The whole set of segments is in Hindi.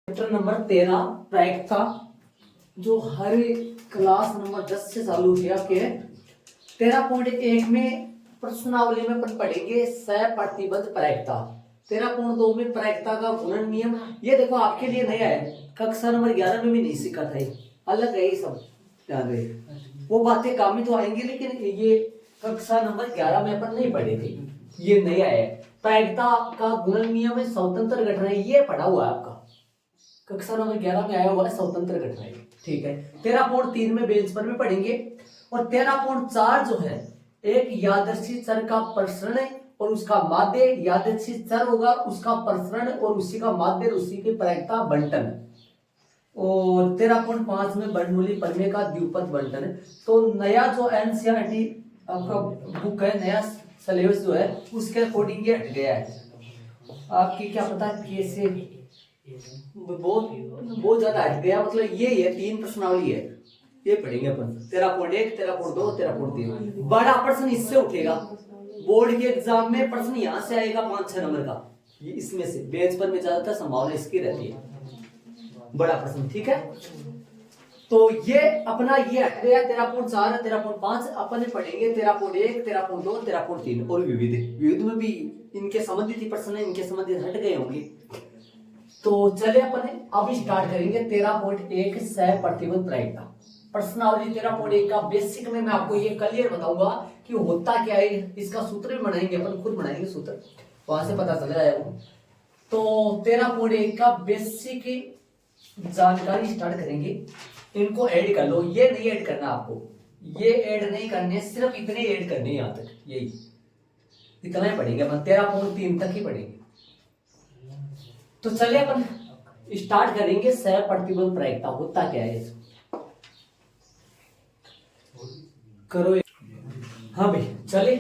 चैप्टर नंबर 13 प्रायिकता, जो हर क्लास नंबर 10 से चालू किया के 13.1 में प्रश्नावली में अपन पढ़ेंगे सप्रतिबद्ध प्रायिकता। 13.2 में प्रायिकता का गुणन नियम। ये देखो आपके लिए नया है, कक्षा नंबर 11 में भी नहीं सीखा था, ये अलग है, ये सब ध्यान रहे। वो बातें काम में तो आएंगी, लेकिन ये कक्षा नंबर 11 में अपन नहीं पढ़े थे, ये नया है। प्रायिकता का गुणन नियम है, स्वतंत्र घटनाएं, ये पढ़ा हुआ है आपका, कक्षा नंबर 11 में आया हुआ है स्वतंत्र घटनाएं, ठीक है। 13.3 में बेंच पर भी पढ़ेंगे। और 13.4 जो है एक यादृच्छिक चर का प्रसरण और उसका माध्य, यादृच्छिक चर होगा उसका प्रसरण और उसी का माध्य, उसी की प्रायिकता बंटन। और 13.5 में बर्नौली प्रमेय का द्विपद बंटन। तो नया जो एनसीईआरटी आपका बुक है, नया सिलेबस जो है उसके अकॉर्डिंग ये हट गया है। आपकी क्या पता कैसे बहुत ज्यादा हट गया, मतलब ये है 3 प्रश्नावली है, ये पढ़ेंगे अपन 13.1, 13.2, 13.3। बड़ा प्रश्न इससे उठेगा बोर्ड के एग्जाम में, प्रश्न यहाँ से आएगा 5-6 नंबर का, ये इसमें से बेंच पर में ज्यादातर संभावना इसकी रहती है, बड़ा प्रश्न, ठीक है। तो ये अपना ये हट गया 13.4, 13.5 अपन पढ़ेंगे 13.1, 13.2, 13.3 और विविध। विविध में भी इनके संबंधित ही प्रश्न है, इनके संबंधित हट गए होंगे। तो चले अपन अब स्टार्ट करेंगे 13.1 सप्रतिबद्ध प्रायिकता। प्रश्नावली 13.1 का बेसिक में मैं आपको ये क्लियर बताऊंगा कि होता क्या है, इसका सूत्र भी बनाएंगे अपन, खुद बनाएंगे सूत्र, वहां से पता चल जाएगा। तो 13.1 का बेसिक जानकारी स्टार्ट करेंगे। इनको ऐड कर लो, ये नहीं ऐड करना आपको, ये ऐड नहीं करने, सिर्फ इतने ऐड करने यहाँ तक, यही इतना ही पढ़ेंगे अपन, 13.3 तक ही पढ़ेंगे। तो चलिए अपन स्टार्ट करेंगे सप्रतिबद्ध प्रायिकता होता क्या है, करो। हाँ भाई चले,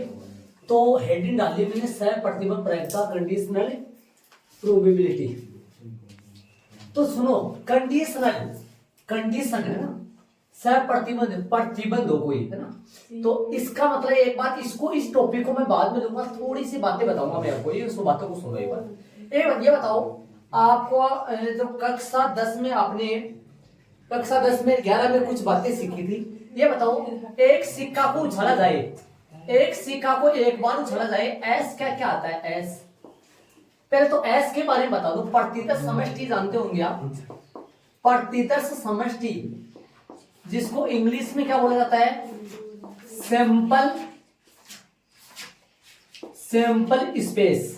तो हेडिंग डाली मैंने सप्रतिबद्ध प्रायिकता कंडीशनल प्रोबेबिलिटी। तो सुनो, कंडीशनल, कंडीशन है ना, सप्रतिबद्ध, प्रतिबद्ध हो कोई, है ना। तो इसका मतलब एक बात, इसको इस टॉपिक को मैं बाद में लूंगा, थोड़ी सी बातें बताऊंगा मैं आपको, ये उस बातों को सुनो एक बार। ये बताओ आपको, जो कक्षा 10 में आपने, कक्षा 10 में 11 में कुछ बातें सीखी थी, ये बताओ एक सिक्का को उछाला जाए, एक सिक्का को एक बार उछाला जाए, एस क्या क्या आता है, एस। पहले तो एस के बारे में बता दो, प्रतिदर्श समष्टि जानते होंगे आप, प्रतिदर्श समष्टि, जिसको इंग्लिश में क्या बोला जाता है, सैंपल, सैंपल स्पेस,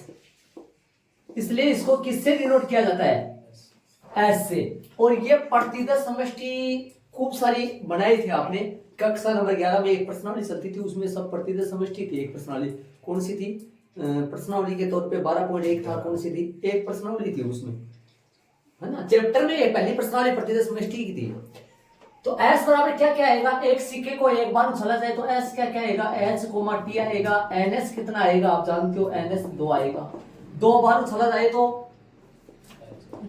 इसलिए इसको किससे डिनोट किया जाता है, एस से। और ये प्रतिदर्श समष्टि खूब सारी बनाई थी आपने, कक्षा नंबर 11 में एक प्रश्नावली चलती थी, उसमें सब प्रतिदर्श समष्टि थी। एक प्रश्नावली कौन सी थी, प्रश्नावली के तौर पे 12.1 था, कौन सी थी, एक प्रश्नावली थी उसमें, है ना, चैप्टर में एक पहली प्रश्नावली प्रतिदर्श समष्टि की थी। तो एस बराबर क्या क्या आएगा, एक सिक्के को एक बार उछाला जाए तो एस क्या क्या आएगा, एच कोमा टी आएगा, एनएस कितना आएगा आप जानते हो, एनएस 2 आएगा, 2 बार उछाला जाए तो,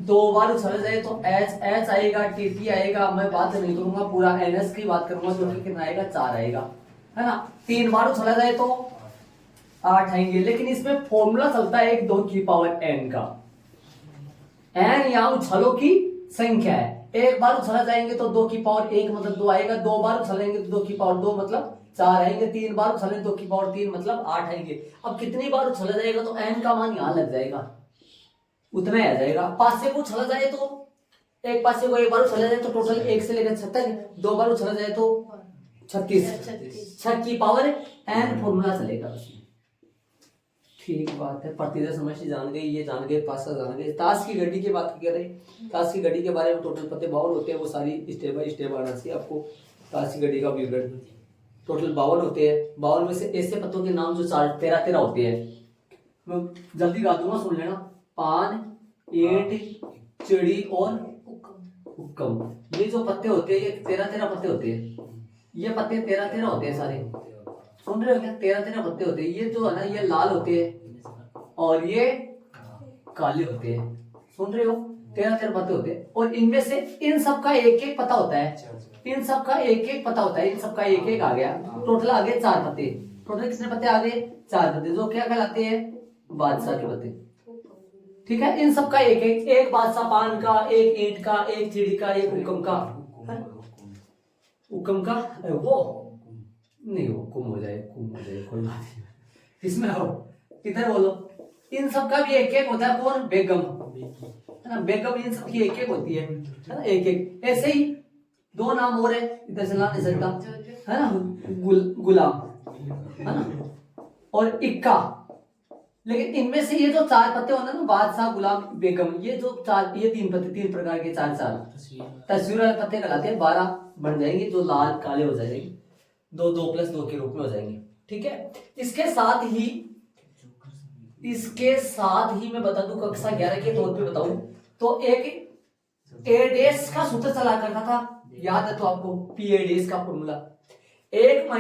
2 बार उछाला जाए तो एच एच आएगा, टी टी आएगा, मैं बात नहीं करूंगा, पूरा एनएस की बात करूंगा, जो कि कितना आएगा, 4 आएगा, है ना। 3 बार उछाला जाए तो 8 आएंगे, लेकिन इसमें फॉर्मूला चलता है 1 2 की पावर n का, n यहाँ उछालों की संख्या है, एक बार उछाला जाएंगे तो 2 की पावर 1 मतलब 2 आएगा, 2 बार उछालेंगे तो 2 की पावर 2 मतलब 4 आएंगे, 3 बार उछालेंगे 2 की पावर 3 मतलब 8 आएंगे। अब कितनी बार उछाला जाएगा तो n का मान यहाँ लग जाएगा, उतना ही आ जाएगा। पासे को उछाला जाए तो, एक पासे को एक बार उछाला जाए तो टोटल 1 से लेकर 6 तक, 2 बार उछाला जाए तो 36, 6 की पावर n फॉर्मूला चलेगा उसमें, ठीक बात है। प्रतिदर्श समष्टि जान गए, ये जान गए, पासा जान गए। ताश की घड़ी की बात कर रहे, ताश की घड़ी के बारे में टोटल पत्ते 52 होते हैं, वो सारी स्टेप बाय स्टेप आना चाहिए आपको। ताश की घड़ी का विवरण टोटल 52 होते हैं, 52 में से ऐसे पत्तों के नाम जो 13 होते हैं, मैं जल्दी गा दूंगा, सुन लेना, पान, ईंट, चिड़ी और हुक्कम। ये जो पत्ते होते हैं ये 13 पत्ते होते हैं, ये पत्ते 13 होते हैं सारे, सुन रहे हो क्या, 13 पत्ते होते हैं। ये जो है ना ये लाल होते हैं और ये काले होते हैं, सुन रहे हो, 13 पत्ते होते हैं। और इनमें से इन सब का एक एक पता होता है, इन सब का एक एक पता होता है, इन सब का एक एक आ गया, टोटल आ गए 4 पत्ते। टोटल कितने पत्ते आ गए, 4 पत्ते, जो क्या कहलाते हैं, बादशाह के पत्ते, ठीक है, इन सबका एक एक, एक बादशाह पान का, एक ईंट का, एक चिड़ी का, एक हुक्म का, हुक्म का वो नहीं, वो कुम हो जाए, कोई बात नहीं, इसमें हो इधर बोलो। इन सबका भी एक एक होता है, कौन? बेगम, है ना, बेगम इन सबकी एक एक होती है ना, एक एक। ऐसे ही दो नाम और है, इधर से ला नहीं सकता, है ना, गुलाम, है ना, और इक्का। लेकिन इनमें से ये जो चार पत्ते होते हैं ना, बादशाह, गुलाम, बेगम, ये जो चार, ये तीन पत्ते, तीन प्रकार के चार चार तस्वीर वाले पत्ते कहलाते हैं। 12 बन जाएंगे जो लाल काले हो जाएंगे, 2 2 + 2 के रूप में हो जाएंगे। ठीक है, इसके साथ ही मैं बता दूं, कक्षा 11 के तौर पे बताऊं तो एक एडेस का सूत्र चला करता था, याद है तो आपको, पी एडेस का फॉर्मूला, 1 -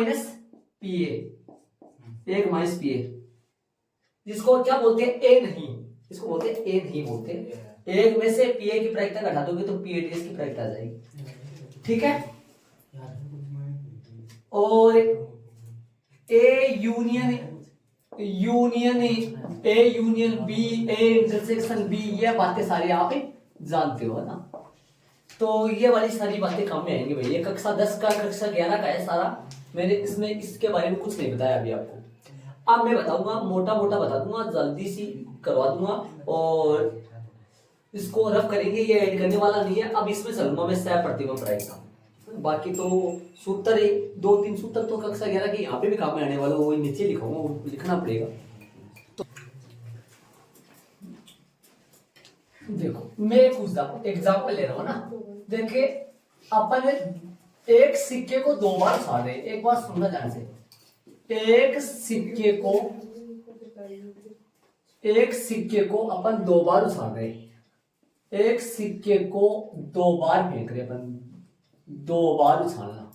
पी ए, जिसको क्या बोलते हैं? ए नहीं, इसको बोलते हैं ए नहीं बोलते। एक में से पी ए की प्रायिकता घटा दोगे तो पी एडेस की प्रायिकता आ जाएगी। ठीक है, और A union B, A intersection B, ये बातें सारी आप जानते हो, है ना। तो ये वाली सारी बातें काम में आएंगी भाई। ये कक्षा 10 का, कक्षा 11 का है सारा। मैंने इसमें इसके बारे में कुछ नहीं बताया अभी आपको। अब मैं बताऊंगा, मोटा मोटा बता दूंगा, जल्दी सी करवा दूंगा, और इसको रफ करेंगे। ये ऐड करने वाला नहीं है। अब इसमें चलूंगा मैं सह प्रतिगम प्रायिकता। बाकी तो सूत्र 2-3 सूत्र तो कक्षा 11 के यहाँ पे भी काम में आने वाला, वो नीचे लिखाऊंगा, वो लिखना पड़ेगा। तो देखो, मैं एग्जाम्पल ले रहा हूँ ना। देखिए, अपन एक सिक्के को 2 बार उछाल रहे। एक बार सुनना ध्यान से, एक सिक्के को अपन 2 बार उछाल रहे। एक सिक्के को 2 बार फेंक रहे अपन, 2 बार उछालना।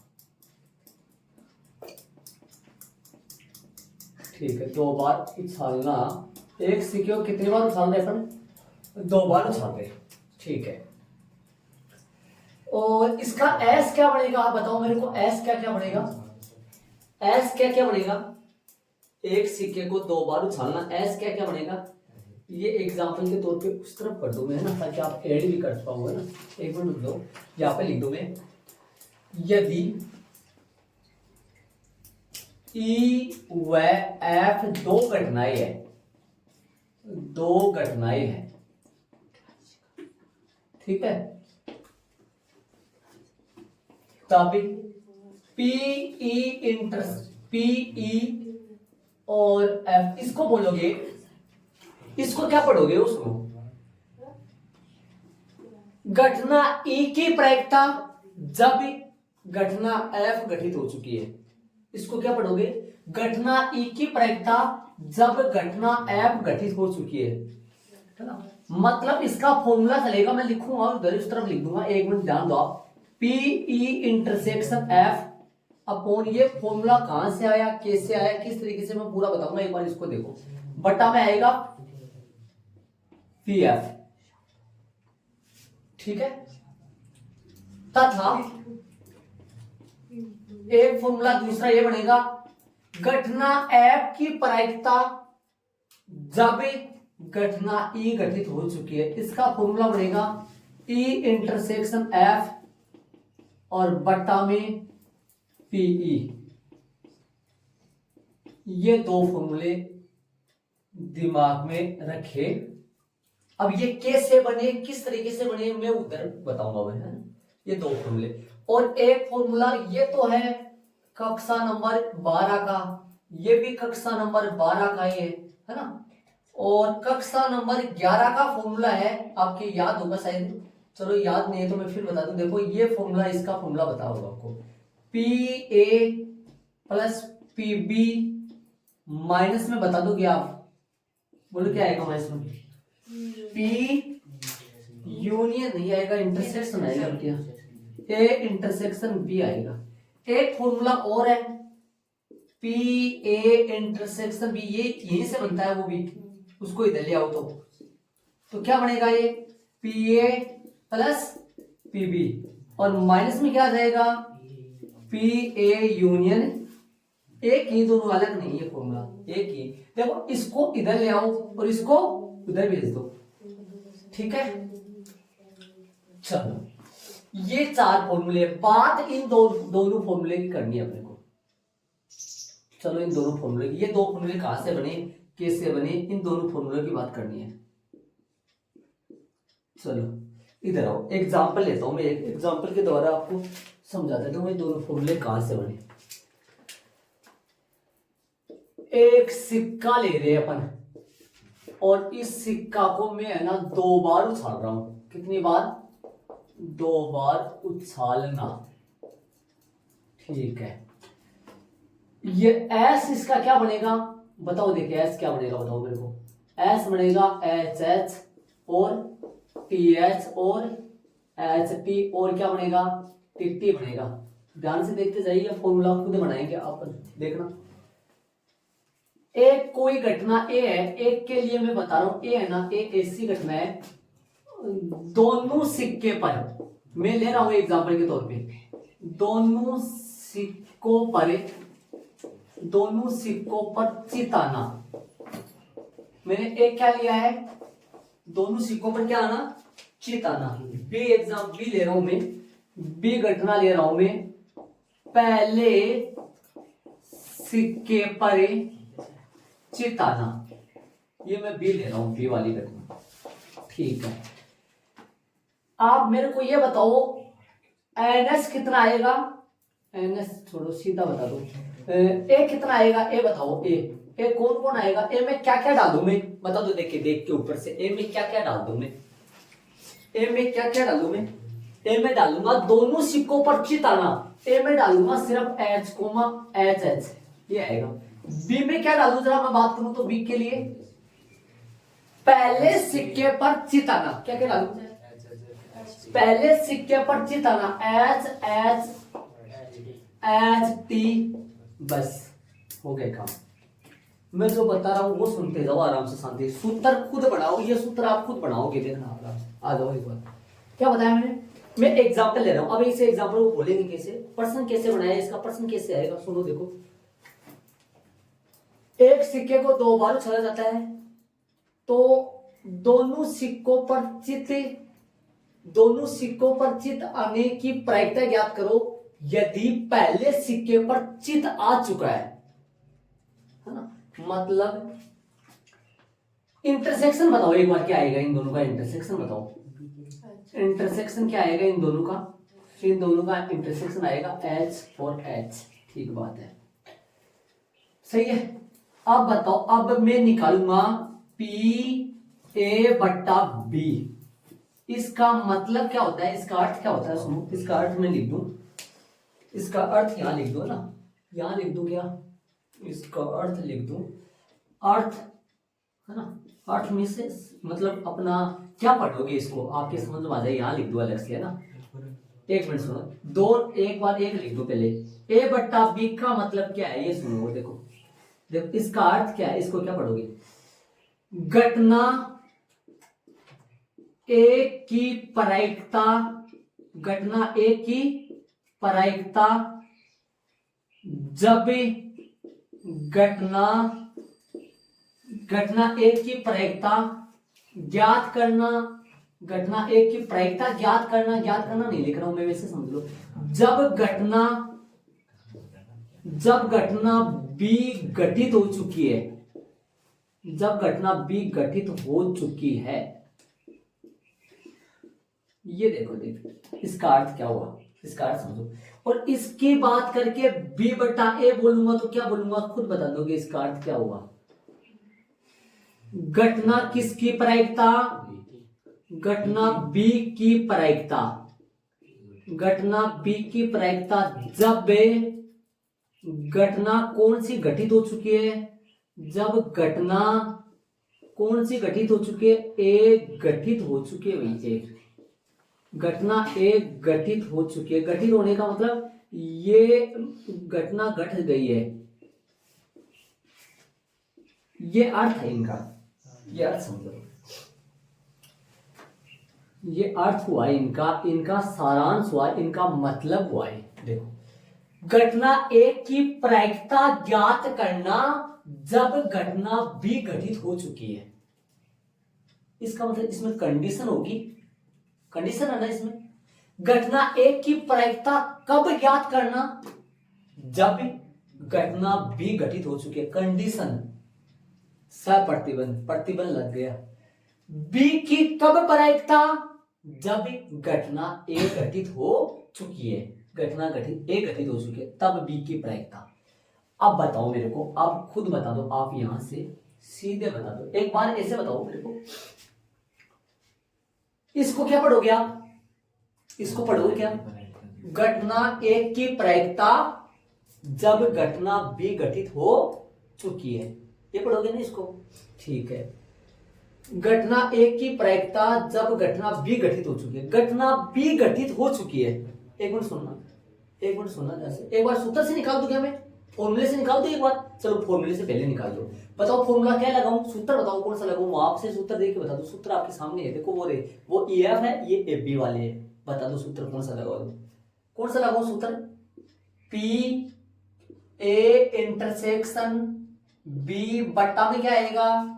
ठीक है, 2 बार उछालना। एक सिक्के को कितनी बार उछाल रहे अपन? 2 बार उछाल रहे। ठीक है, और इसका एस क्या बनेगा? आप बताओ मेरे को, एस क्या क्या बनेगा? एस क्या क्या बनेगा? एक सिक्के को 2 बार उछालना, एस क्या क्या बनेगा? ये एग्जाम्पल के तौर पे उस तरफ कर दो मैं, ना, ताकि आप ऐड भी कर पाओगे ना। एक मिनट रुक दो, यहाँ पे लिख दो मैं, यदि ई व एफ 2 घटनाएं है, 2 घटनाएं है, ठीक है, तब पीई और एफ, इसको बोलोगे, इसको क्या पढ़ोगे? उसको घटना ई की प्रायिकता जब घटना एफ घटित हो चुकी है। इसको क्या पढ़ोगे? घटना ई की प्रायिकता जब घटना एफ घटित हो चुकी है ना। मतलब इसका फॉर्मूला चलेगा, मैं लिखूंगा उधर इस तरफ लिख दूंगा, 1 मिनट ध्यान दो आप। पीई इंटरसेक्शन एफ अपॉन, ये फॉर्मूला कहां से आया, कैसे आया, किस तरीके से, मैं पूरा बताऊंगा। एक बार इसको देखो, बटा में आएगा पी एफ, ठीक है, तथा एक फॉर्मूला दूसरा ये बनेगा, घटना एफ की प्रायिकता जब घटना ई घटित हो चुकी है। इसका फॉर्मूला बनेगा ई इंटरसेक्शन एफ और बट्टा में पीई। ये 2 फॉर्मूले दिमाग में रखे। अब ये कैसे बने, किस तरीके से बने, मैं उधर बताऊंगा मैं। ये 2 फॉर्मूले, और एक फॉर्मूला ये तो है कक्षा नंबर 12 का, ये भी कक्षा नंबर 12 का ही है ना। और कक्षा नंबर 11 का फॉर्मूला है, आपके याद होगा शायद, चलो याद नहीं है तो मैं फिर बता दूं। देखो, ये फॉर्मूला, इसका फॉर्मूला बता होगा आपको, P A plus P B minus में बता दोगे आप, बोलो क्या आएगा माइनस में? पी यूनियन नहीं आएगा, इंटरसेक्शन आएगा क्या, ए इंटरसेक्शन बी आएगा। एक फॉर्मूला और है, पी ए इंटरसेक्शन बी, ये यहीं से बनता है, वो भी उसको इधर ले आओ तो क्या बनेगा? ये P A plus P B, और माइनस में क्या आ जाएगा? पी ए यूनियन, एक ही, दोनों अलग नहीं है फॉर्मूला, एक ही। देखो, इसको इधर ले आओ और इसको उधर भेज दो, ठीक है, चलो ये 4 फॉर्मूले, बात इन दोनों फॉर्मूले की करनी है अपने को। चलो इन दोनों फॉर्मूले, ये 2 फॉर्मूले कहां से बने, कैसे बने, इन दोनों फॉर्मूले की बात करनी है। चलो इधर आओ, एग्जाम्पल लेता हूं मैं, एक एग्जाम्पल के द्वारा आपको समझा देता हूं ये दोनों फॉर्मूले कहां से बने। एक सिक्का ले रहे अपन, और इस सिक्का को मैं है ना 2 बार उछाल रहा हूं। कितनी बार? 2 बार उछालना, ठीक है। ये एस इसका क्या बनेगा बताओ, देखिए एस क्या बनेगा बताओ मेरे को। एस बनेगा एच एच और टी एच और एच टी, और क्या बनेगा? टी टी बनेगा। ध्यान से देखते जाइए, फॉर्मूला खुद बनाएंगे आप, देखना। एक कोई घटना ए है, एक के लिए मैं बता रहा हूं, ए है ना, ए ऐसी घटना है, दोनों सिक्के पर, मैं ले रहा हूं एग्जांपल के तौर पे, दोनों सिक्कों पर चिताना। मैंने एक क्या लिया है, दोनों सिक्कों पर क्या आना? चिताना। बी एग्जाम्पल ले रहा हूं मैं, बी घटना ले रहा हूं मैं, पहले सिक्के पर चिताना। ये मैं बी ले रहा हूं, बी वाली घटना, ठीक है। आप मेरे को ये बताओ एनएस कितना आएगा? एनएस छोड़ो, सीधा बता दो। ए कितना आएगा? ए बताओ, ए कौन कौन आएगा? ए में क्या क्या डालूं मैं, बता दो। देखिए देख के ऊपर से, ए में क्या क्या डाल दूं मैं? ए में क्या क्या डालूं मैं? ए में डालूंगा दोनों सिक्कों पर चिताना। ए में डालूंगा सिर्फ एच कोमा एच एच, ये आएगा। बी में क्या डालूं, जरा मैं बात करूं तो बी के लिए पहले सिक्के पर चिताना, क्या क्या डालूं? पहले सिक्के पर चिताना, एच एच एच टी, बस हो गया काम। मैं जो बता रहा हूं वो सुनते जाओ आराम से, शांति। सूत्र खुद बनाओ, ये सूत्र आप खुद बनाओगे, देखना। आ जाओ एक बार, क्या बताया मैंने? मैं एग्जांपल ले रहा हूं, अब इसे एग्जांपल को बोलेंगे कैसे, प्रश्न कैसे बनाया, इसका प्रश्न कैसे आएगा, सुनो देखो। एक सिक्के को 2 बार उछाला जाता है, तो दोनों सिक्कों पर चित आने की प्रायिकता ज्ञात करो यदि पहले सिक्के पर चित आ चुका है ना। मतलब इंटरसेक्शन बताओ एक बार, क्या आएगा इन दोनों का इंटरसेक्शन बताओ। इंटरसेक्शन क्या आएगा इन दोनों का? इन दोनों का इंटरसेक्शन आएगा H और H, ठीक बात है, सही है। अब बताओ, अब मैं निकालूंगा PA बट्टा B। इसका मतलब क्या होता है, इसका अर्थ क्या होता है, सुनो। इसका अर्थ मैं लिख दूं, इसका अर्थ यहां लिख दो ना, यहां लिख दूं क्या? इसका अर्थ लिख दूं, अर्थ है ना, अर्थ में से मतलब अपना क्या पढ़ोगे इसको, आपके समझ में आ जाए, यहां लिख दो अलग से, है ना। एक मिनट सुनो, एक बार एक लिख दो पहले। ए बट्टा बी का मतलब क्या है, ये सुनो, देखो इसका अर्थ क्या है, इसको क्या पढ़ोगे? घटना ए की प्रायिकता, घटना ए की प्रायिकता जब घटना एक की प्रायिकता ज्ञात करना, घटना एक की प्रायिकता ज्ञात करना नहीं लिख रहा हूं मैं, वैसे समझ लो। जब घटना बी घटित हो चुकी है, जब घटना बी घटित हो चुकी है, ये देखो इसका अर्थ क्या हुआ, इसका अर्थ समझो। और इसकी बात करके बी बटा ए बोलूंगा तो क्या बोलूंगा, खुद बता दोगे इसका अर्थ क्या हुआ। घटना किसकी प्रायिकता? घटना बी की प्रायिकता, घटना बी की प्रायिकता जब घटना कौन सी घटित हो चुकी है, जब घटना कौन सी घटित हो चुकी है, ए घटित हो चुकी है, वही एक घटना एक घटित हो चुकी है। घटित होने का मतलब ये घटना घट गई है, ये अर्थ है इनका, ये अर्थ समझो, ये अर्थ हुआ इनका, इनका सारांश हुआ, इनका मतलब हुआ है। देखो, घटना एक की प्रायिकता ज्ञात करना जब घटना बी घटित हो चुकी है। इसका मतलब इसमें कंडीशन होगी, कंडीशन है ना इसमें। घटना एक की प्रायिकता कब ज्ञात करना, जब घटना बी घटित हो चुकी है। कंडीशन सप्रतिबंध, प्रतिबंध लग गया। बी की कब प्रायिकता, जब घटना ए घटित हो चुकी है, घटना घटित ए घटित हो चुकी है, तब बी की प्रायिकता। अब बताओ मेरे को, आप खुद बता दो, आप यहां से सीधे बता दो, एक बार ऐसे बताओ मेरे को। इसको क्या पढ़ोगे आप, इसको पढ़ोगे क्या, घटना एक की प्रायिकता जब घटना बी घटित हो चुकी है, ये पढ़ोगे ना इसको। ठीक है, घटना एक की प्रायिकता जब घटना बी घटित हो चुकी है, घटना बी घटित हो चुकी है। एक मिनट सुनना, एक मिनट सुनना, जैसे एक बार सूत्र से निकाल दो क्या, मैं फॉर्मूले से निकाल दो एक बार। चलो फॉर्मूले से पहले निकाल दो, बताओ फॉर्मूला क्या लगाऊं, सूत्र बताओ कौन सा लगाऊं, आपसे सूत्र देख के बता दो। सूत्र आपके सामने है, देखो वो EF है, ये AB वाले है, बता दो सूत्र कौन सा लगाओ, कौन सा लगाऊं सूत्र। P A इंटरसेक्शन B बट्टा में क्या आएगा,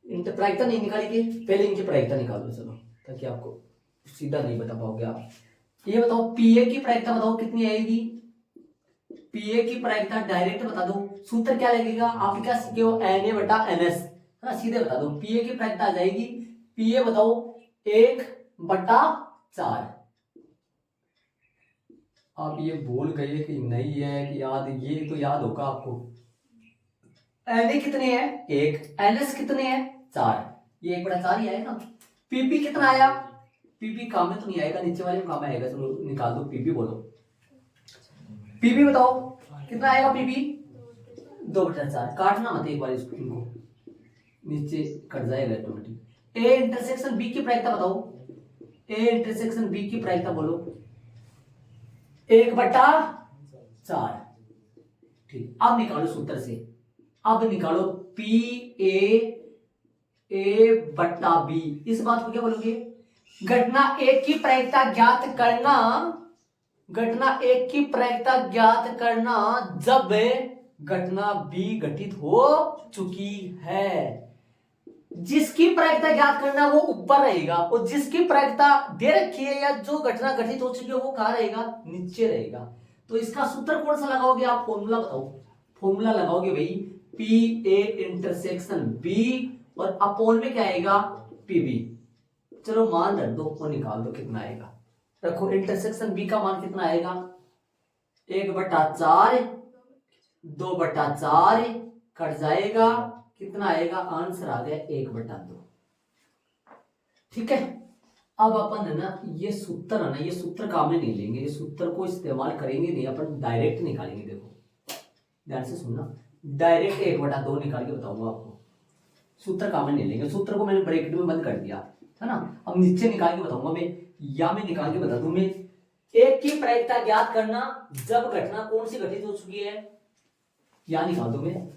प्रायिकता नहीं निकाली थी, पहले इनकी प्रायिकता निकाल दो चलो, ताकि आपको सीधा नहीं बता पाओगे आप। ये बताओ PA की प्रायिकता बताओ कितनी आएगी, PA की प्रायिकता डायरेक्ट बता दो, सूत्र क्या लगेगा, आप क्या सीखे हो, Na बटा NS, है ना, सीधे बता दो। PA की प्रायिकता आ जाएगी, PA बताओ 1/4। आप ये भूल गए कि नहीं है कि याद, ये तो याद होगा आपको। Na कितने हैं, 1, NS कितने हैं, 4, ये 1/4 ही आएगा ना। PP कितना आया, PP काम में तो नहीं आएगा, नीचे वाले में काम आएगा, चलो निकाल दो, PP बोलो, PP बताओ कितना आएगा, PP 2/4, काटना मत एक बार इसको, इनको नीचे कट जाएगा ऑटोमेटिक। A इंटरसेक्शन B की प्रायिकता बताओ, A इंटरसेक्शन B की प्रायिकता बोलो, 1/4। ठीक, अब निकालो सूत्र से, अब निकालो PA/B, इस बात को क्या बोलोगे, घटना एक की प्रायिकता ज्ञात करना, घटना एक की प्रायिकता ज्ञात करना जब घटना बी घटित हो चुकी है। जिसकी प्रायिकता ज्ञात करना वो ऊपर रहेगा, और जिसकी प्रायिकता दे रखी है या जो घटना घटित हो चुकी है वो कहां रहेगा, नीचे रहेगा। तो इसका सूत्र कौन सा लगाओगे आप, फॉर्मूला बताओ, फॉर्मूला लगाओगे भाई PA इंटरसेक्शन B और अपोन में क्या आएगा, PB। चलो मान रख दो, वो निकाल दो कितना आएगा, रखो इंटरसेक्शन B का मान कितना आएगा, 1/4, 2/4 कट जाएगा, कितना आएगा, आंसर आ गया 1/2। ठीक है, अब अपन है ना ये सूत्र है ना, ये सूत्र काम में नहीं लेंगे, ये सूत्र को इस्तेमाल करेंगे नहीं, अपन डायरेक्ट निकालेंगे। देखो ध्यान से सुनना, डायरेक्ट 1/2 निकाल के बताऊंगा आपको, सूत्र काम में नहीं लेंगे, सूत्र को मैंने ब्रैकेट में बंद कर दिया है ना। अब नीचे निकाल के बताऊंगा मैं, या मैं निकाल के बता दूं मैं, एक की प्रायिकता ज्ञात करना जब घटना कौन सी घटित हो चुकी है, या निकाल दो मैं,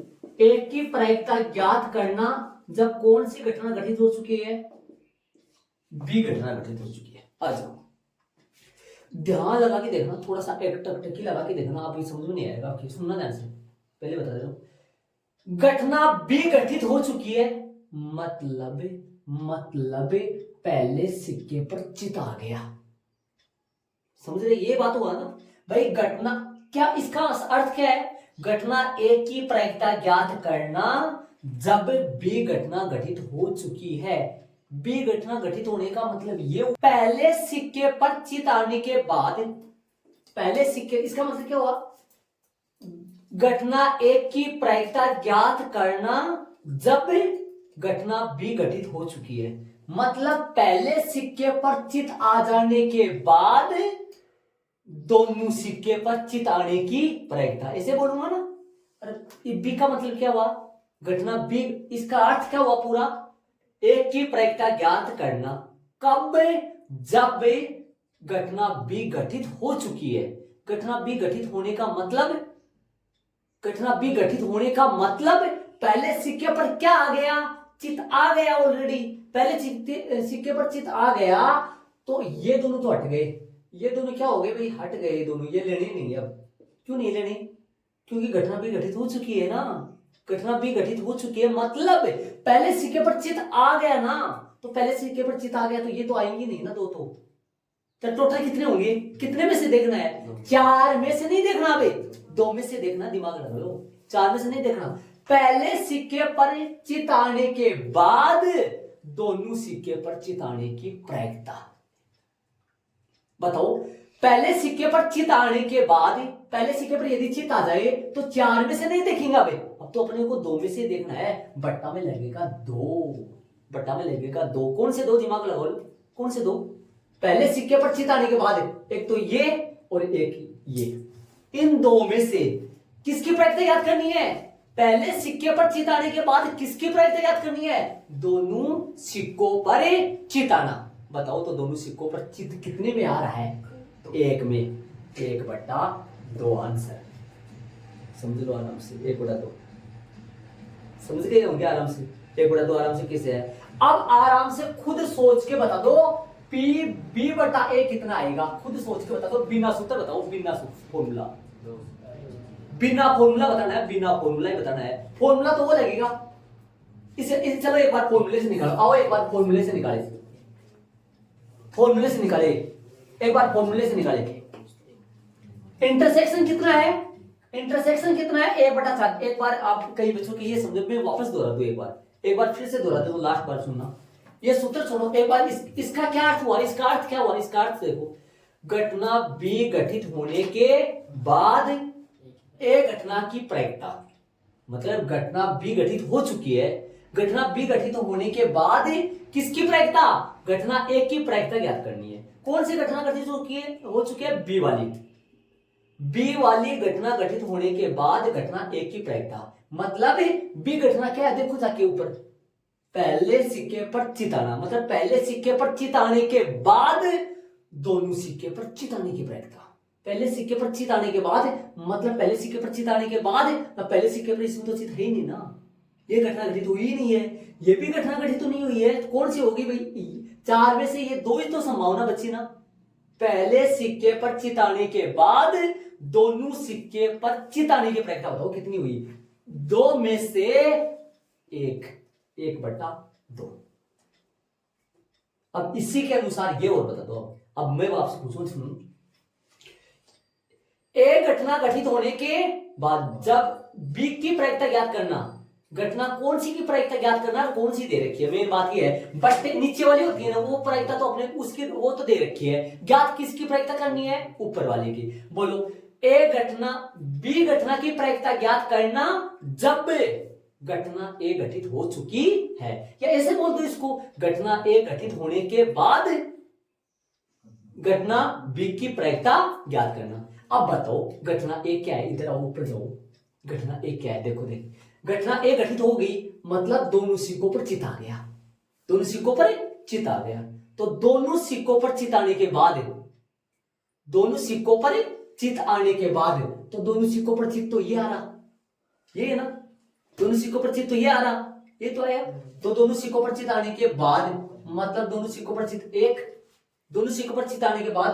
एक की प्रायिकता ज्ञात करना जब कौन सी घटना घटित हो चुकी है, बी घटना घटित हो चुकी है। आ जाओ, ध्यान लगा के देखना, थोड़ा सा एक टकटकी लगा के देखना, आप ये समझ में नहीं आएगा, आपकी सुनना ध्यान से, पहले बता दे रहा हूं, घटना बी घटित हो चुकी है, मतलब पहले सिक्के पर चित आ गया, समझ रहे, ये बात हुआ ना भाई। घटना क्या, इसका अर्थ क्या है, घटना एक की प्रायिकता ज्ञात करना जब बी घटना घटित हो चुकी है। बी घटना घटित होने का मतलब ये, पहले सिक्के पर चित आने के बाद, पहले सिक्के, इसका मतलब क्या हुआ, घटना एक की प्रायिकता ज्ञात करना जब घटना बी घटित हो चुकी है, मतलब पहले सिक्के पर चित आ जाने के बाद दोनों सिक्के पर चित आने की प्रायिकता, ऐसे बोलूंगा ना। अरे बी का मतलब क्या हुआ, घटना बी, इसका अर्थ क्या हुआ पूरा, एक की प्रायिकता ज्ञात करना कब, जब घटना बी घटित हो चुकी है। घटना बी घटित होने का मतलब, घटना बी घटित होने का मतलब पहले सिक्के पर क्या आ गया, चित आ गया ऑलरेडी, पहले सिक्के पर चित आ गया, तो ये दोनों तो हट गए, ये दोनों क्या हो गए भाई, हट गए दोनों, ये लेने नहीं अब। क्यों नहीं लेने, क्योंकि घटना भी घटित हो चुकी है ना, घटना बी घटित हो चुकी है, मतलब पहले सिक्के पर चित आ गया ना, तो पहले सिक्के पर चित आ गया तो ये तो आएंगे नहीं ना दो, तो टोटल कितने होंगे, कितने में से देखना है, 4 में से नहीं देखना भाई, 2 में से देखना, दिमाग लगा लो, 4 में से नहीं देखना। पहले सिक्के पर चित आने के बाद दोनों सिक्के पर चित आने की प्रायिकता बताओ। पहले सिक्के पर चित आने के बाद, पहले सिक्के पर यदि चित आ जाए तो 4 में से नहीं देखेंगे भाई, अब तो अपने को 2 में से देखना है, बट्टा में लगेगा 2, बट्टा में लगेगा 2, कौन से 2, दिमाग लगाओ, कौन से 2, पहले सिक्के पर चित आने के बाद, एक तो ये और एक ये, इन 2 में से किसकी प्रायिकता याद करनी है, पहले सिक्के पर चित आने के बाद किसकी प्रायिकता याद करनी है, दोनों सिक्कों पर चित आना। बताओ तो दोनों सिक्कों पर चित कितने में आ रहा है, 1 में, 1/2 आंसर, समझ लो आराम से, 1/2 समझ गए होंगे आराम से, 1/2 आराम से कैसे है। अब आराम से खुद सोच के बता दो पी बी बटा ए कितना आएगा, खुद सोच के बता दो, बिना सूत्र बताओ, बिना फॉर्मूला, बिना फॉर्मूला बताना है, बिना फॉर्मूला ही बताना है, फॉर्मूला तो वो लगेगा इसे चलो एक बार फॉर्मूले से निकालो, आओ एक बार फॉर्मूले से निकाले, फॉर्मूले से निकाले, एक बार फॉर्मूले से निकाले। इंटरसेक्शन कितना है, इंटरसेक्शन कितना है, 1/4। एक बार आप कई बच्चों की ये समझो, मैं वापस दोहरा दूं, एक बार फिर से दोहरा दूं, लास्ट बार सुनना, ये सूत्र छोड़ो, एक बार इसका क्या अर्थ हुआ, इसका अर्थ क्या हुआ, इसका अर्थ देखो, घटना बी घटित होने के बाद ए घटना की प्रायिकता, मतलब घटना बी घटित हो चुकी है, घटना बी घटित होने के बाद किसकी प्रायिकता, घटना ए की प्रायिकता ज्ञात करनी है। कौन सी घटना घटित हो चुकी है, बी वाली, बी वाली घटना घटित होने के बाद घटना ए की प्रायिकता, मतलब बी घटना क्या है, देखो जाके ऊपर, पहले सिक्के पर चित आना, मतलब पहले सिक्के पर चित आने के बाद दोनों सिक्के पर चित आने की प्रायिकता, पहले सिक्के पर चित आने के बाद, मतलब पहले सिक्के पर चित आने के बाद, पहले सिक्के पर इसमें तो चित है ही नहीं ना, ये घटना घटित हुई ही नहीं है, ये भी घटना घटित तो नहीं हुई है, तो कौन सी होगी भाई, 4 में से ये 2 ही तो संभावना बची ना, पहले सिक्के पर चित आने के बाद दोनों सिक्के पर चित आने की प्रायिकता बताओ कितनी हुई, 2 में से 1/2। अब इसी के अनुसार ये और बता दो, अब मैं आपसे पूछूं, सुनो, एक घटना घटित होने के बाद जब बी की प्रायिकता ज्ञात करना, घटना कौन सी की प्रायिकता ज्ञात करना, कौन सी दे रखी है, मेन बात ये है, बट नीचे वाली होती है ना वो प्रायिकता, तो अपने उसकी वो तो दे रखी है, ज्ञात किसकी प्रायिकता करनी है, ऊपर वाले की, बोलो, ए घटना बी घटना की प्रायिकता ज्ञात करना जब घटना ए घटित हो चुकी है, या ऐसे बोल दो इसको, घटना ए घटित होने के बाद घटना बी की प्रायिकता ज्ञात करना। अब बताओ घटना ए क्या है, इधर आओ ऊपर जाओ, घटना ए क्या है, देखो घटना ए घटित हो गई, मतलब दोनों सिक्कों पर चित आ गया, दोनों सिक्कों पर चित आ गया, तो दोनों सिक्कों पर चित आने के बाद, दोनों सिक्कों पर चित आने के बाद, तो दोनों सिक्कों पर चित तो ये आ रहा, ये है ना, दोनों सिक्कों पर चित तो ये आ रहा, ये तो आया, तो दोनों सिक्कों पर चित आने के बाद, मतलब दोनों सिक्कों पर चित दोनों सिक्कों पर चित आने के बाद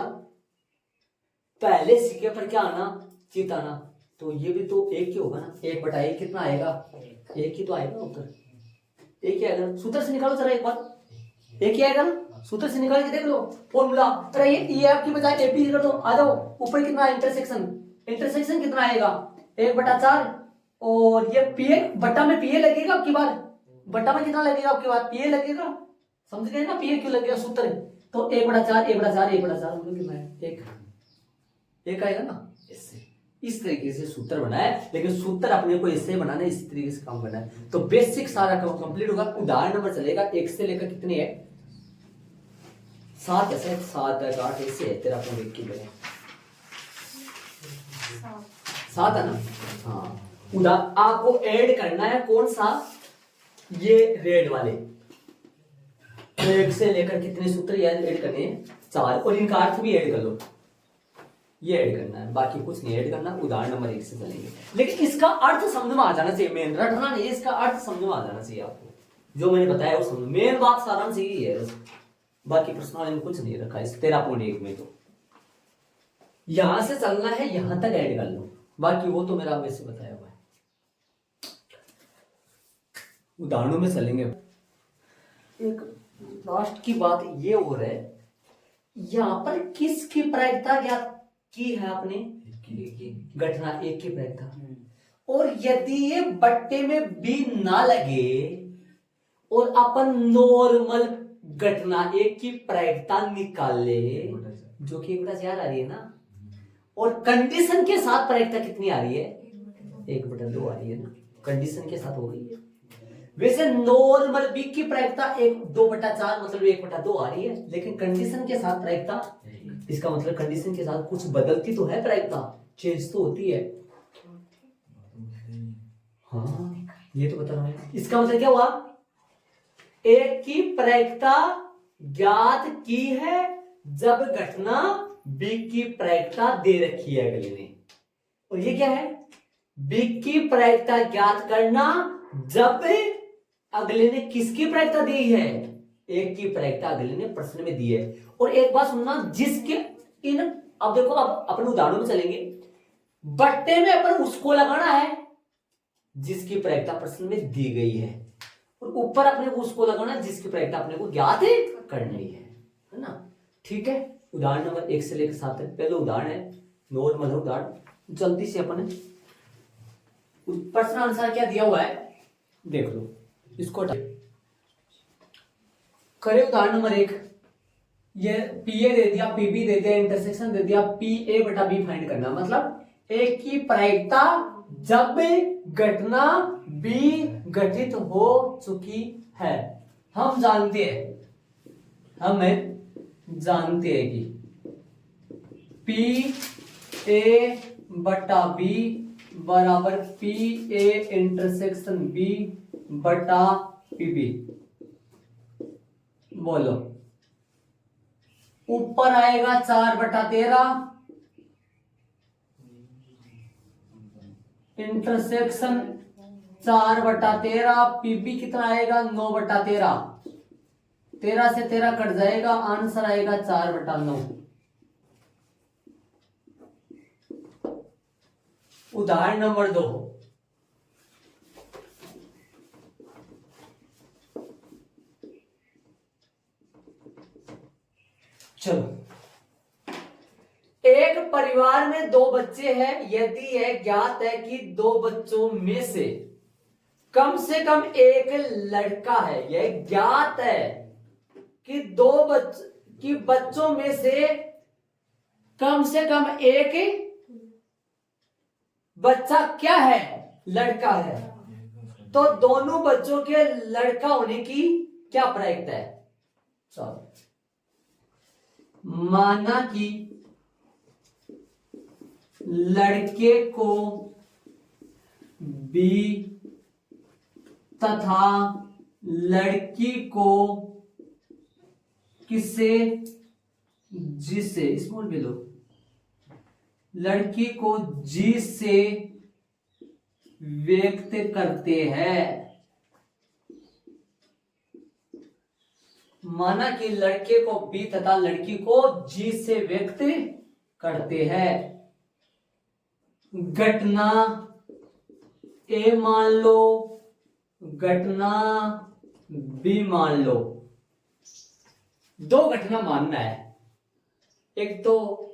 पहले सिक्के पर क्या आना, चित आना, तो ये भी तो 1 ही होगा ना, 1/1 कितना आएगा, 1 ही तो आएगा उत्तर, 1 ही आएगा, सूत्र से निकालो जरा एक बार, 1 ही आएगा ना, सूत्र से निकाल के देख लो फॉर्मूला, अरे ये आपकी बजाय एपी कर दो, आ जाओ ऊपर, कितना इंटरसेक्शन कितना आएगा, 1/4, और ये पीए बट्टा में पीए लगेगा आपकी बार, बट्टा में कितना लगेगा आपकी बार, पीए लगेगा, समझ गए ना, पीए क्यों लगेगा, सूत्र, तो 1/4 कितना है, 1 आएगा ना, इससे इस तरीके से सूत्र बनाए, लेकिन सूत्र अपने को इससे बनाना है, इस तरीके से काम करना है, तो बेसिक सारा काम कंप्लीट होगा। उदाहरण नंबर चलेगा 1 से लेकर कितने है, 7 ऐसे, 7 8 ऐसे है, तेरा फोन 1 की बने 7 है ना, हाँ, आपको ऐड करना है कौन सा, ये रेड वाले, 1 से लेकर कितने सूत्र याद ऐड करने हैं, 4, और इनका अर्थ भी ऐड कर लो, ये ऐड करना है, बाकी कुछ नहीं ऐड करना, उदाहरण नंबर 1 से चलेंगे, लेकिन इसका अर्थ समझ में आ जाना चाहिए, मेन रटना नहीं, इसका अर्थ समझ में आ जाना चाहिए आपको, जो मैंने बताया वो समझ, मेन बात सारांश यही है बस, बाकी प्रश्न में कुछ नहीं रखा इस 13.1 में, तो यहां से चलना है, यहां तक ऐड कर लो, बाकी वो तो मेरा वैसे बताया हुआ है। उदाहरणों में चलेंगे। एक लास्ट की बात ये हो रहा है, यहाँ पर किसकी प्रायिकता ज्ञात की है आपने? घटना एक की प्रायिकता। और यदि ये बट्टे में बी ना लगे और अपन नॉर्मल घटना एक की प्रायिकता निकाले, जो कि 1/4 आ रही है ना, और कंडीशन के साथ प्रायिकता कितनी आ रही है? 1/2 आ रही है ना, कंडीशन के साथ हो गई है। वैसे नॉर्मल बी की प्रायिकता 2/4 मतलब 1/2 आ रही है, लेकिन कंडीशन के साथ प्रायिकता, इसका मतलब कंडीशन के साथ कुछ बदलती तो है, प्रायिकता चेंज तो होती है। हाँ, ये तो बता रहा हूं। इसका मतलब क्या हुआ? एक की प्रायिकता ज्ञात की है जब घटना बी की प्रायिकता दे रखी है अगले ने। और ये क्या है? बी की प्रायिकता ज्ञात करना जब अगले ने किसकी प्रायिकता दी है? एक की प्रायिकता अगले ने प्रश्न में दी है। और एक बात सुनना, जिसके इन, अब देखो, अब अपन उदाहरणों में चलेंगे। बट्टे में अपन उसको लगाना है जिसकी प्रायिकता प्रश्न में दी गई है, और ऊपर अपने को उसको लगाना है जिसकी प्रायिकता अपने को ज्ञात करनी है ना। ठीक है, उदाहरण नंबर 1 से लेकर 7 तक। पहले उदाहरण है नॉर्मल है उदाहरण, जल्दी से अपन प्रश्न आंसर क्या दिया हुआ है देख लो, इसको करे। उदाहरण नंबर 1, ये पी ए दे दिया, पी बी दे दिया, इंटरसेक्शन दे दिया, पी ए बटा बी फाइंड करना। मतलब एक की प्रायिकता जब घटना बी घटित हो चुकी है। हम जानते हैं कि पी ए बटा बी बराबर पी ए इंटरसेक्शन बी बटा पी बी। बोलो, ऊपर आएगा 4/13, इंटरसेक्शन 4/13, पीबी कितना आएगा? 9/13। 13 से 13 कट जाएगा, आंसर आएगा 4/9। उदाहरण नंबर 2, चलो। एक परिवार में 2 बच्चे हैं। यदि यह ज्ञात है कि 2 बच्चों में से कम एक लड़का है, यह ज्ञात है कि बच्चों में से कम एक बच्चा क्या है? लड़का है। तो दोनों बच्चों के लड़का होने की क्या प्रायिकता है? चलो, माना कि लड़के को बी तथा लड़की को जिसे स्मॉल बिलो, लड़की को जी से व्यक्त करते हैं। माना कि लड़के को बी तथा लड़की को जी से व्यक्त करते हैं। घटना ए मान लो, घटना बी मान लो। 2 घटना मानना है, एक तो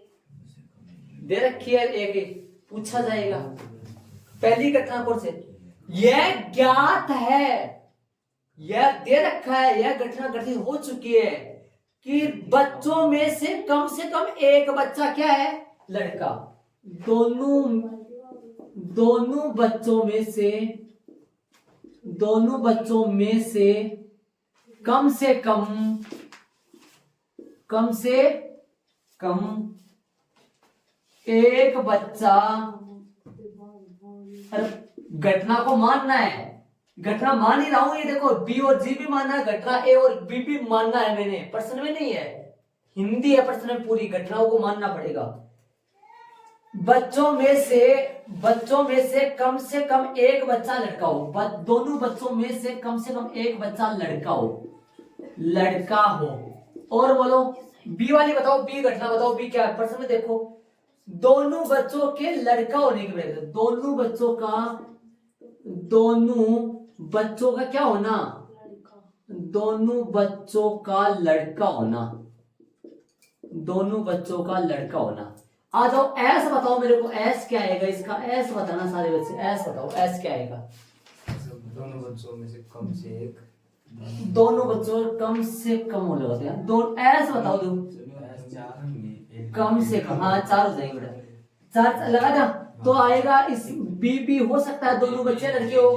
दे रखी है, एक पूछा जाएगा। पहली घटना कौन से? यह ज्ञात है, यह दे रखा है, यह घटना घटित हो चुकी है कि बच्चों में से कम एक बच्चा क्या है? लड़का। दोनों बच्चों में से कम एक बच्चा, घटना को मानना है, घटना मान ही रहा हूं। ये देखो, बी और जी भी मानना है, घटना ए और बी भी मानना है। मैंने प्रश्न में नहीं है, हिंदी है प्रश्न में, पूरी घटनाओं को मानना पड़ेगा। बच्चों में से कम एक बच्चा लड़का हो। दोनों बच्चों में से कम एक बच्चा लड़का हो। और बोलो बी वाली बताओ, बी घटना बताओ, बी क्या है प्रश्न में? देखो, दोनों बच्चों के लड़का होने की वजह से, दोनों बच्चों का क्या होना, दोनों बच्चों का लड़का होना, दोनों बच्चों का लड़का होना। आ जाओ एस बताओ मेरे को, एस क्या आएगा इसका, एस बताना सारे बच्चे, एस बताओ एस क्या आएगा। दोनों बच्चों में से कम से एक, दोनों बच्चों कम से कम हो लगाते हैं दो, एस बताओ दो कम से कम, हाँ 4 हो जाएंगे बेटा, 4 लगा जा तो आएगा। इस बी हो सकता है, दोनों बच्चे लड़के हो,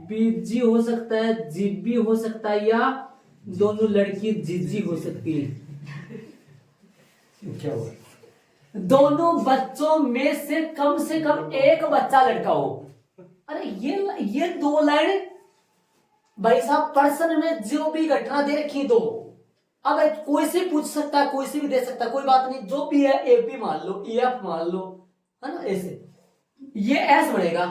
बी हो सकता है, जी हो सकता है, या दोनों लड़की जी हो सकती है। क्या हुआ, दोनों बच्चों में से कम एक बच्चा लड़का हो। अरे ये 2 लाइन भाई साहब पर्सन में जो भी घटना दे रखी दो, अब कोई से पूछ सकता है, कोई से भी दे सकता है, कोई बात नहीं, जो भी है ए पी मान लो, ई एफ मान लो, है ना, ऐसे ये एस बनेगा।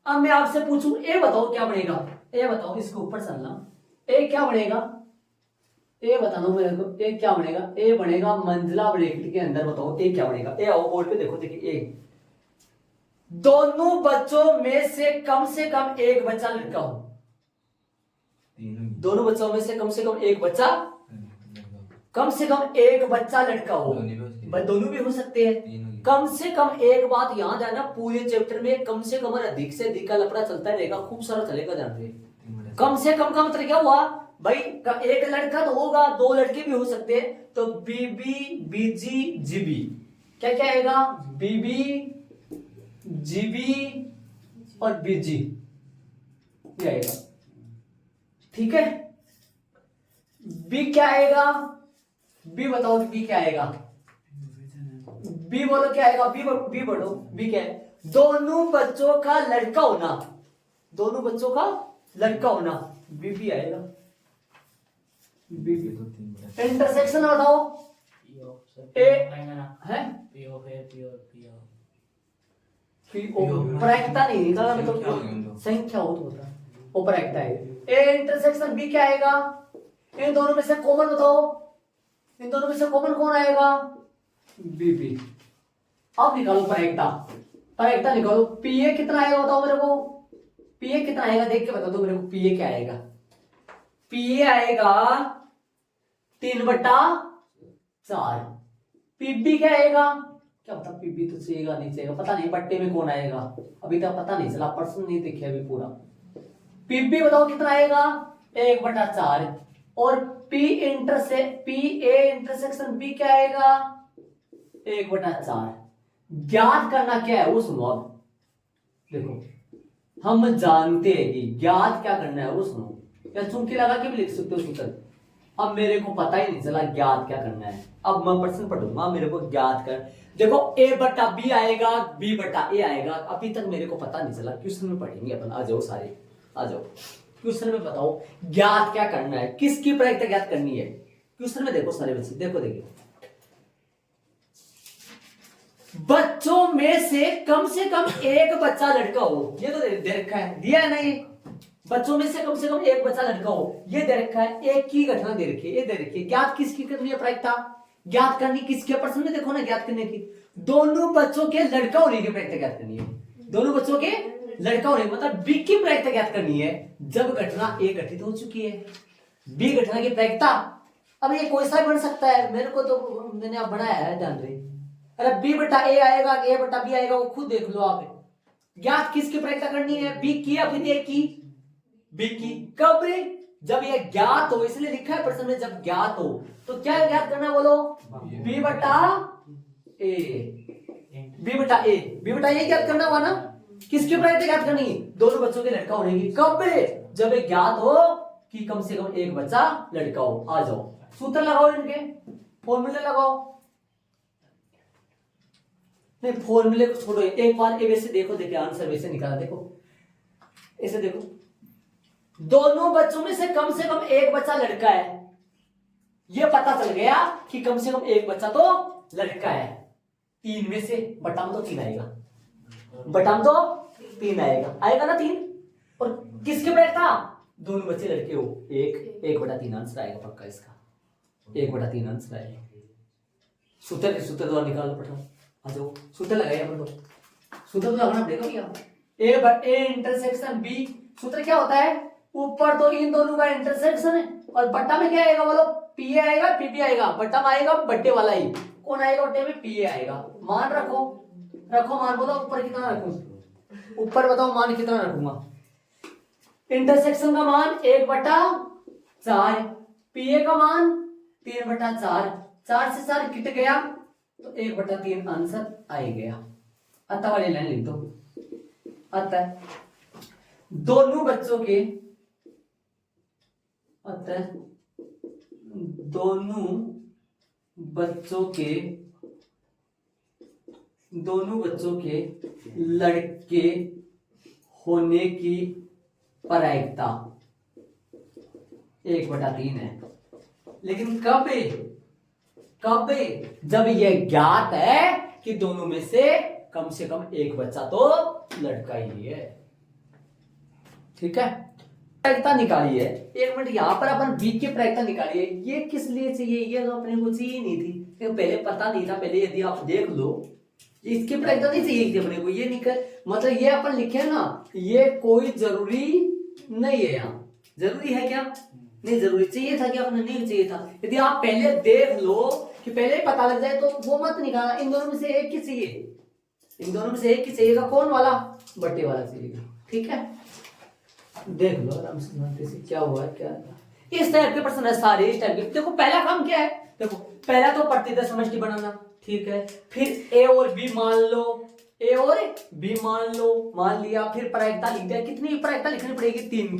अब मैं आपसे पूछूं ए बताओ क्या बनेगा, ए बताओ, इसके ऊपर चलना, ए क्या बनेगा, ए बता दो मेरे को, ए क्या बनेगा, ए बनेगा मंजिला ब्रैकेट के अंदर, बताओ ए क्या बनेगा। ए आओ बोर्ड पे देखो, देखिए ए, दोनों बच्चों में से कम एक बच्चा लड़का हो, दोनों बच्चों में से कम एक बच्चा, कम से कम एक बच्चा लड़का हो, दोनों भी हो सकते हैं। कम से कम एक बात याद है ना, पूरे चैप्टर में कम से कम और अधिक से अधिक का लफड़ा चलता रहेगा, खूब सारा चलेगा, जान रहे। कम से कम का मतलब क्या हुआ भाई, एक लड़का तो होगा, 2 लड़के भी हो सकते हैं, तो बीबी बीजी जीबी, क्या क्या आएगा, बीबी जीबी और बीजी, ये आएगा, ठीक है। बी क्या आएगा, बी बताओ बी क्या आएगा, बी बोलो क्या आएगा, बी बोलो, बी क्या है, दोनों बच्चों का लड़का होना, दोनों बच्चों का लड़का होना, बी आएगा। बी इंटरसेक्शन बताओ, ए है प्रायिकता नहीं निकाला, मतलब संख्या हो तो होता वो प्रायिकता है। ए इंटरसेक्शन बी क्या आएगा, इन दोनों में से कॉमन बताओ, इन दोनों में से कॉमन कौन आएगा, बी। अब निकालो प्रायिकता, प्रायिकता निकालो, पीए कितना आएगा बताओ मेरे को, पीए कितना आएगा देख के बता दो मेरे को, पीए क्या आएगा, पीए आएगा 3/4, पीबी क्या आएगा, क्या पता पीबी तो चाहिएगा नहीं चाहिएगा, पता नहीं, पट्टे में कौन आएगा अभी तक पता नहीं चला, पर्सन नहीं देखे अभी पूरा। पीबी बताओ कितना आएगा, 1/4, और पी ए इंटरसेक्शन बी क्या आएगा, 1/4। ज्ञात करना क्या है वो सुनो, अब देखो हम जानते हैं कि ज्ञात क्या करना है वो सुनो, या चुनकी लगा के भी लिख सकते हो सूत्र। अब मेरे को पता ही नहीं चला ज्ञात क्या करना है, अब मैं प्रश्न पढ़ूंगा, मेरे को ज्ञात कर, देखो a/b आएगा, b/a आएगा, अभी तक मेरे को पता नहीं चला, क्वेश्चन में पढ़ेंगे अपन, आ जाओ सारे आ जाओ, क्वेश्चन में बताओ ज्ञात क्या करना है, किसकी प्रायिकता ज्ञात करनी है, क्वेश्चन में देखो सारे बच्चे, देखो देखिए, बच्चों में से कम एक बच्चा लड़का हो, ये तो दे रखा है, दिया है ना, ये बच्चों में से कम एक बच्चा लड़का हो, ये दे रखा है, एक की घटना दे रखी है, ये दे रखी है, ज्ञात किसकी करनी है प्रायिकता, ज्ञात करनी किसके, प्रश्न में देखो ना ज्ञात करने की, दोनों बच्चों के लड़का होने की प्रायिकता ज्ञात करनी है, दोनों बच्चों के लड़का होने मतलब बी की प्रायिकता ज्ञात करनी है, जब घटना ए घटित हो चुकी है, बी घटना की प्रायिकता। अब ये कोई सा भी बन सकता है, मेरे को तो मैंने आप बनाया है, जान रहे, अरे b/a आएगा, a/b आएगा, वो खुद देख लो आप, ज्ञात किसकी प्रायिकता करनी है, बी की या फिर ए की, बी की, कब, जब ये ज्ञात हो, इसलिए लिखा है प्रश्न में, जब ज्ञात हो, तो क्या ज्ञात करना है बोलो, b/a ज्ञात करना हुआ ना, किसकी प्रायिकता ज्ञात करनी, दोनों बच्चों के लड़का होने की, कब, जब ये ज्ञात हो कि कम से कम एक बच्चा लड़का हो। आ जाओ सूत्र लगाओ, इनके फॉर्मूले लगाओ, नहीं फॉर्मूले को छोड़ो, एक बार ए वैसे देखो, देखिए आंसर वैसे निकाला, देखो ऐसे देखो, दोनों बच्चों में से कम एक बच्चा लड़का है, ये पता चल गया कि कम से कम एक बच्चा तो लड़का है, 3 में से बटा में तो 3 आएगा, बटा में तो 3 आएगा, आएगा ना 3, और किसके प्रायिकता, दोनों बच्चे लड़के हो, 1/3 आंसर आएगा पक्का इसका, 1/3 आंसर आएगा। सूत्र द्वारा निकाल लो पटा, आ जाओ सूत्र लगाइए अपन, तो सूत्र तो लगाना पड़ेगा भैया, ए इंटरसेक्शन बी सूत्र क्या होता है, ऊपर तो इन दोनों का इंटरसेक्शन है और बट्टा में क्या आएगा बोलो, पी आएगा पीपी आएगा, बट्टा में आएगा बट्टे वाला ही, कौन आएगा बट्टे में, पी आएगा। मान रखो, रखो मान, बताओ ऊपर कितना रखूं, ऊपर बताओ मान कितना रखूंगा। इंटरसेक्शन का मान 1/4, पीए का मान 3/4, 4 से 4 किट गया तो 1/3 आंसर आ गया। अतः वाली लाइन लिख दो, अतः दोनों बच्चों के, अतः दोनों बच्चों के लड़के होने की प्रायिकता 1/3 है। लेकिन कब जब यह ज्ञात है कि दोनों में से कम एक बच्चा तो लड़का ही है। ठीक है, प्रायिकता निकाली है। एक मिनट, यहां पर अपन बी की प्रायिकता निकाली है, ये किस लिए चाहिए, ये तो अपने को चाहिए नहीं थी, पहले पता नहीं था। पहले यदि आप देख लो, इसकी प्रायिकता नहीं चाहिए थी अपने को, ये निकल मतलब ये अपन लिखे ना, ये कोई जरूरी नहीं है। यहाँ जरूरी है क्या, नहीं जरूरी, चाहिए था कि अपने नहीं चाहिए था। यदि आप पहले देख लो कि पहले पता लग जाए तो वो मत निकालना। इन दोनों में से एक ही चाहिए, इन दोनों में से एक ही चाहिएगा, कौन वाला, बट्टे वाला चाहिएगा। ठीक है, देख लो आराम से क्या हुआ है, क्या इस टाइप के प्रश्न है सारे, इस टाइप के। देखो पहला काम क्या है, देखो पहला तो प्रतिदय समष्टि बनाना, ठीक है। फिर ए और बी मान लो, ए और बी मान लो, मान लिया। फिर प्रायिकता लिख दिया, कितनी प्रायिकता लिखनी पड़ेगी, 3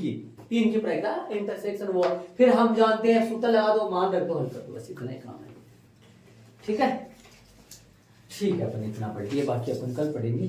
की प्रायिकता, इंटरसेक्शन वो। फिर हम जानते हैं, सूत्र लगा दो, मान रख दो, हल कर दो, बस इतना ही काम है। ठीक है, ठीक है, अपन इतना पढ़िए, बाकी अपन कल पढ़ेंगे।